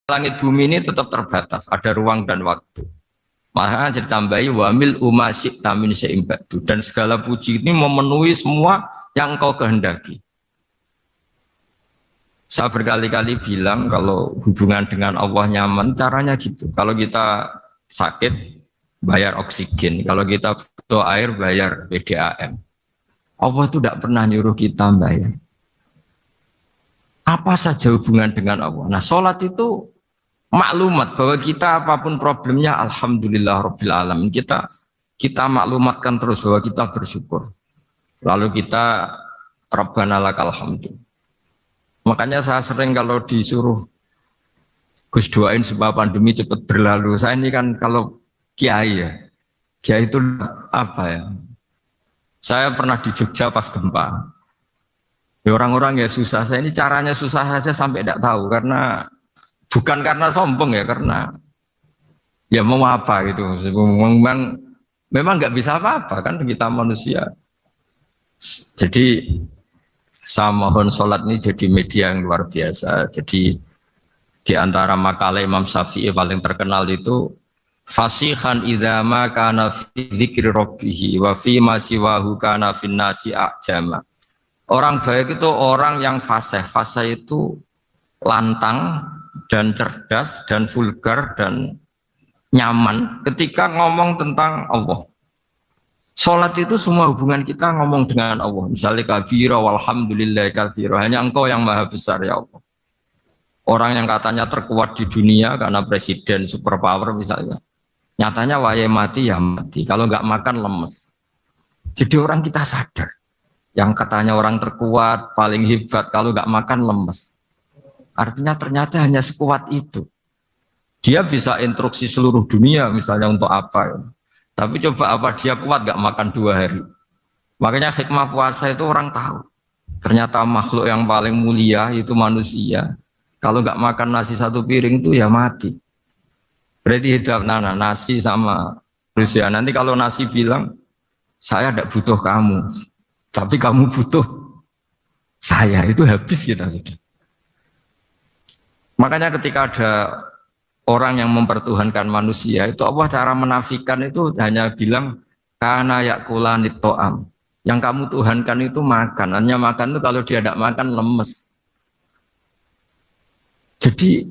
langit bumi ini tetap terbatas, ada ruang dan waktu. Maka ditambahi wamil umasyik tamin seimbadu, dan segala puji ini memenuhi semua yang kau kehendaki. Saya berkali-kali bilang kalau hubungan dengan Allah nyaman, caranya gitu. Kalau kita sakit, bayar oksigen. Kalau kita butuh air, bayar PDAM. Allah itu tidak pernah nyuruh kita bayar. Apa saja hubungan dengan Allah. Nah, sholat itu maklumat bahwa kita apapun problemnya, alhamdulillah rabbil alamin. Kita maklumatkan terus bahwa kita bersyukur. Lalu kita Rabbana lakal hamdu. Makanya saya sering kalau disuruh Gus doain supaya pandemi cepat berlalu. Saya ini kan kalau kiai ya, kiai itu apa ya? Saya pernah di Jogja pas gempa. Ya, orang-orang ya susah. Saya ini caranya susah saja sampai tidak tahu karena bukan karena sombong ya, karena ya mau apa gitu. Memang nggak bisa apa-apa kan kita manusia. Jadi saya mohon sholat ini jadi media yang luar biasa. Jadi di antara makalah Imam Syafi'i paling terkenal itu fasihan idama kana fi dzikri rabbih wa fi ma siwahu kana fin nasi ajama. Orang baik itu orang yang fasih. Fasih itu lantang dan cerdas dan vulgar dan nyaman ketika ngomong tentang Allah. Sholat itu semua hubungan kita ngomong dengan Allah. Misalnya kabira walhamdulillah katsira. Hanya engkau yang maha besar ya Allah. Orang yang katanya terkuat di dunia karena presiden superpower misalnya. Nyatanya wahai mati ya mati. Kalau nggak makan lemes. Jadi orang kita sadar. Yang katanya orang terkuat, paling hebat. Kalau nggak makan lemes. Artinya ternyata hanya sekuat itu. Dia bisa instruksi seluruh dunia misalnya untuk apa ya. Tapi coba apa dia kuat gak makan 2 hari. Makanya hikmah puasa itu orang tahu. Ternyata makhluk yang paling mulia itu manusia. Kalau gak makan nasi 1 piring itu ya mati. Berarti hidup nasi sama manusia. Nanti kalau nasi bilang, saya tidak butuh kamu. Tapi kamu butuh saya. Itu habis kita sudah. Makanya ketika ada orang yang mempertuhankan manusia itu Allah cara menafikan itu hanya bilang kana yakulanit to'am. Yang kamu tuhankan itu makan. Hanya makan itu kalau dia tidak makan lemes. Jadi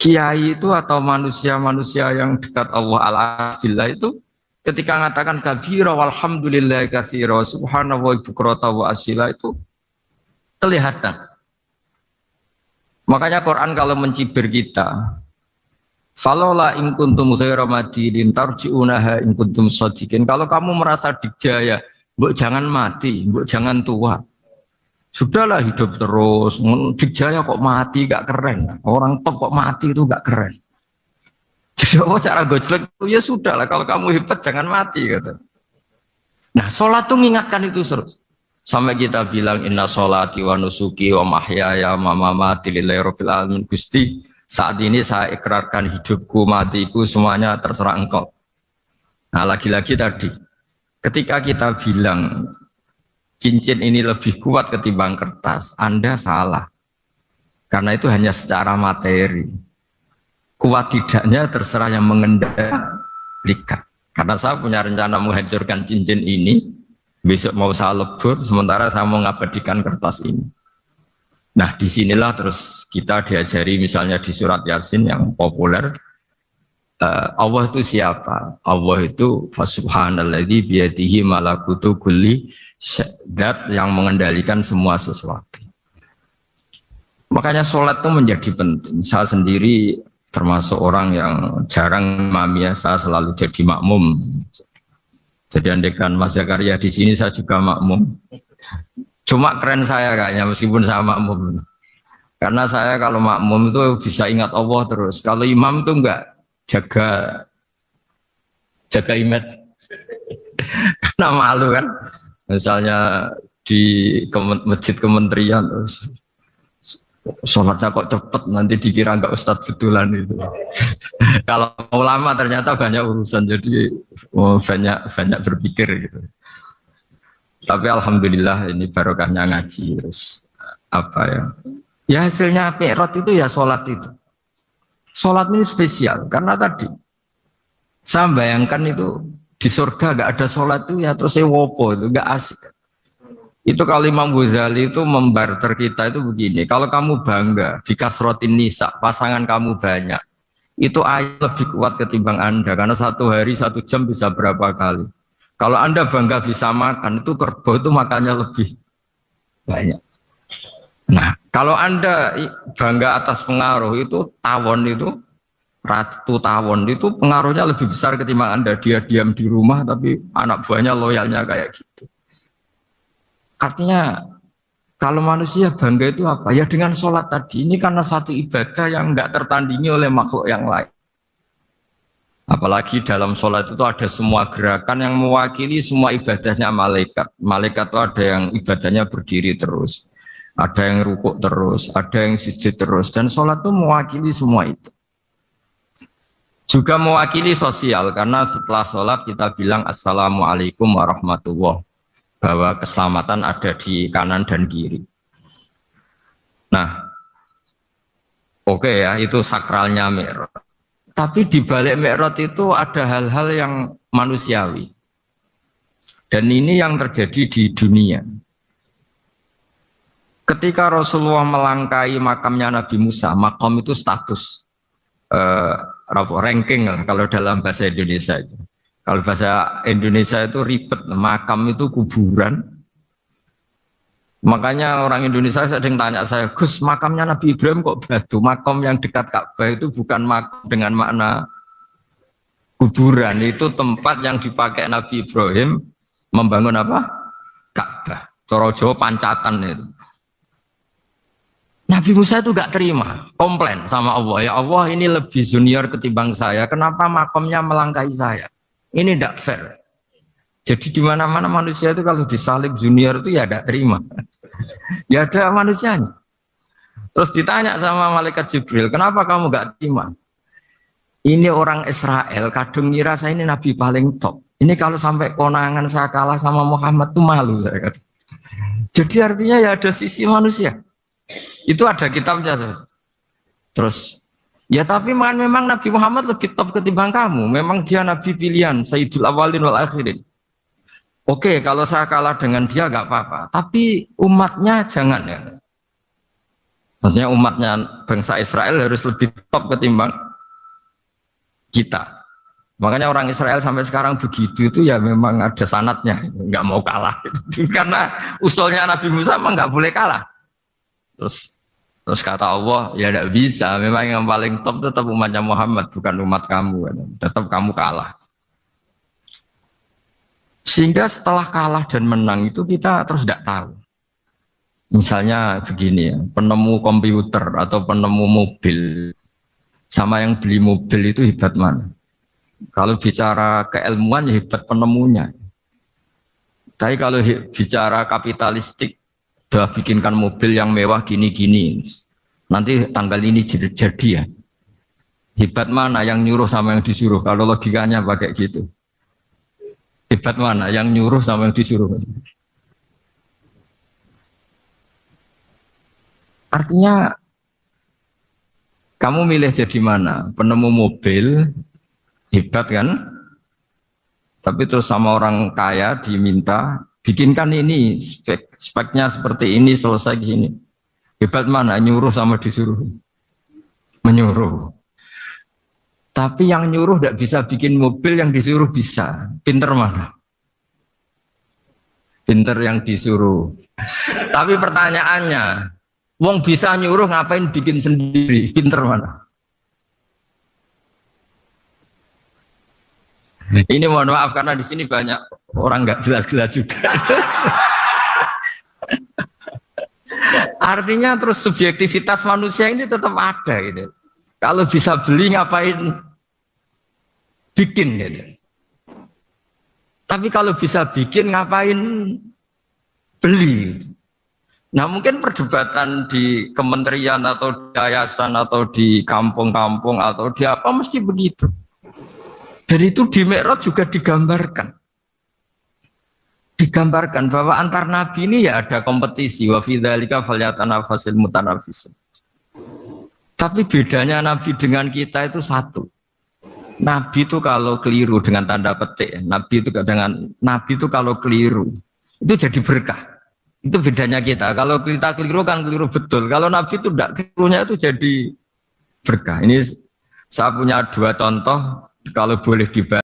kiai itu atau manusia-manusia yang dekat Allah al-afillah itu ketika mengatakan kabira walhamdulillah katsira subhanahu wa bukrata wa asila itu kelihatan. Makanya Quran kalau mencibir kita falola in kuntum ghaira madidin tarji'unaha in kuntum shadiqin. Kalau kamu merasa dijaya, mbok jangan mati, mbok jangan tua. Sudahlah hidup terus. Dijaya kok mati gak keren. Orang top kok mati itu gak keren. Jadi apa cara gojlek itu ya sudahlah kalau kamu hebat jangan mati gitu. Nah, sholat itu mengingatkan itu terus. Sampai kita bilang inna sholati wa nusuki wa mahyaya wa mamati lillahi rabbil alamin. Gusti, saat ini saya ikrarkan hidupku, matiku, semuanya terserah engkau. Nah lagi-lagi tadi, ketika kita bilang cincin ini lebih kuat ketimbang kertas, Anda salah. Karena itu hanya secara materi. Kuat tidaknya terserah yang mengendalikan. Karena saya punya rencana menghancurkan cincin ini, besok mau saya lebur, sementara saya mau ngabadikan kertas ini. Nah disinilah terus kita diajari misalnya di surat Yasin yang populer, Allah itu siapa? Allah itu fasubhanalladzi biyadihi malakutu kulli zat yang mengendalikan semua sesuatu. Makanya sholat itu menjadi penting. Saya sendiri termasuk orang yang jarang imamiyah, saya selalu jadi makmum. Jadi andekan Mas Zakaria di sini saya juga makmum. Cuma keren saya kayaknya meskipun saya makmum. Karena saya kalau makmum itu bisa ingat Allah terus. Kalau imam itu enggak jaga image. Karena malu kan. Misalnya di masjid kementerian terus sholatnya kok cepet nanti dikira enggak ustadz betulan itu. Kalau ulama ternyata banyak urusan jadi banyak berpikir gitu. Tapi alhamdulillah ini barokahnya ngaji terus apa ya? Ya hasilnya mi'raj itu ya sholat itu. Sholat ini spesial karena tadi saya bayangkan itu di surga gak ada sholat itu ya terus wopo itu gak asik. Itu kalau Imam Ghazali itu membarter kita itu begini, kalau kamu bangga di kasrotin nisa, pasangan kamu banyak, itu ayat lebih kuat ketimbang Anda, karena satu hari 1 jam bisa berapa kali. Kalau Anda bangga bisa makan, itu kerbau itu makannya lebih banyak. Nah, kalau Anda bangga atas pengaruh itu tawon itu, ratu tawon itu pengaruhnya lebih besar ketimbang Anda. Dia diam di rumah tapi anak buahnya loyalnya kayak gitu. Artinya kalau manusia bangga itu apa? Ya dengan sholat tadi. Ini karena satu ibadah yang enggak tertandingi oleh makhluk yang lain. Apalagi dalam sholat itu ada semua gerakan yang mewakili semua ibadahnya malaikat. Malaikat itu ada yang ibadahnya berdiri terus. Ada yang rukuk terus, ada yang sujud terus. Dan sholat itu mewakili semua itu. Juga mewakili sosial. Karena setelah sholat kita bilang Assalamualaikum warahmatullahi wabarakatuh. Bahwa keselamatan ada di kanan dan kiri. Nah, oke ya, itu sakralnya Mi'raj. Tapi di balik Mi'raj itu ada hal-hal yang manusiawi. Dan ini yang terjadi di dunia. Ketika Rasulullah melangkai makamnya Nabi Musa, makam itu status ranking kalau dalam bahasa Indonesia itu. Kalau bahasa Indonesia itu ribet, makam itu kuburan. Makanya orang Indonesia sering tanya saya, Gus, makamnya Nabi Ibrahim kok batu? Makam yang dekat Ka'bah itu bukan makam dengan makna kuburan. Itu tempat yang dipakai Nabi Ibrahim membangun apa? Ka'bah. Cara Jawa pancatan itu. Nabi Musa itu gak terima, komplain sama Allah. Ya Allah, ini lebih junior ketimbang saya. Kenapa makamnya melangkahi saya? Ini tidak fair. Jadi di mana-mana manusia itu kalau disalib junior itu ya tidak terima. Ya ada manusianya. Terus ditanya sama malaikat Jibril, kenapa kamu gak terima? Ini orang Israel, kadung ngira saya ini nabi paling top. Ini kalau sampai konangan saya kalah sama Muhammad tuh malu saya kata. Jadi artinya ya ada sisi manusia. Itu ada kitabnya. Terus ya tapi memang Nabi Muhammad lebih top ketimbang kamu. Memang dia Nabi pilihan, Sayyidul Awalin wal Akhirin. Oke, kalau saya kalah dengan dia gak apa-apa. Tapi umatnya jangan ya. Maksudnya umatnya bangsa Israel harus lebih top ketimbang kita. Makanya orang Israel sampai sekarang begitu itu ya memang ada sanatnya. Gak mau kalah. Karena usulnya Nabi Musa memang gak boleh kalah. Terus kata Allah, ya tidak bisa. Memang yang paling top tetap umatnya Muhammad, bukan umat kamu. Tetap kamu kalah. Sehingga setelah kalah dan menang itu kita terus tidak tahu. Misalnya begini ya, penemu komputer atau penemu mobil sama yang beli mobil itu hebat mana? Kalau bicara keilmuan ya hebat penemunya. Tapi kalau bicara kapitalistik, udah bikinkan mobil yang mewah gini-gini. Nanti tanggal ini jadi ya. Hebat mana yang nyuruh sama yang disuruh? Kalau logikanya pakai gitu. Hebat mana yang nyuruh sama yang disuruh? Artinya kamu milih jadi mana? Penemu mobil hebat kan? Tapi terus sama orang kaya diminta bikinkan ini, speknya seperti ini, selesai gini. Hebat mana? Nyuruh sama disuruh? Menyuruh. Tapi yang nyuruh tidak bisa bikin mobil, yang disuruh bisa. Pinter mana? Pinter yang disuruh. Tapi pertanyaannya, wong bisa nyuruh ngapain bikin sendiri? Pinter mana? Ini mohon maaf karena di sini banyak orang nggak jelas-jelas juga. Artinya terus subjektivitas manusia ini tetap ada gitu. Kalau bisa beli ngapain bikin gitu. Tapi kalau bisa bikin ngapain beli. Nah mungkin perdebatan di kementerian atau di yayasan atau di kampung-kampung atau di apa mesti begitu. Dan itu di Mi'raj juga digambarkan. Digambarkan bahwa antar nabi ini ya ada kompetisi. Wa fi dzalika falyatanafasil mutanafisun. Tapi bedanya Nabi dengan kita itu satu. Nabi itu kalau keliru dengan tanda petik, Nabi itu kalau keliru itu jadi berkah. Itu bedanya kita. Kalau kita keliru kan keliru betul. Kalau Nabi itu tidak, kelirunya itu jadi berkah. Ini saya punya dua contoh kalau boleh dibahas.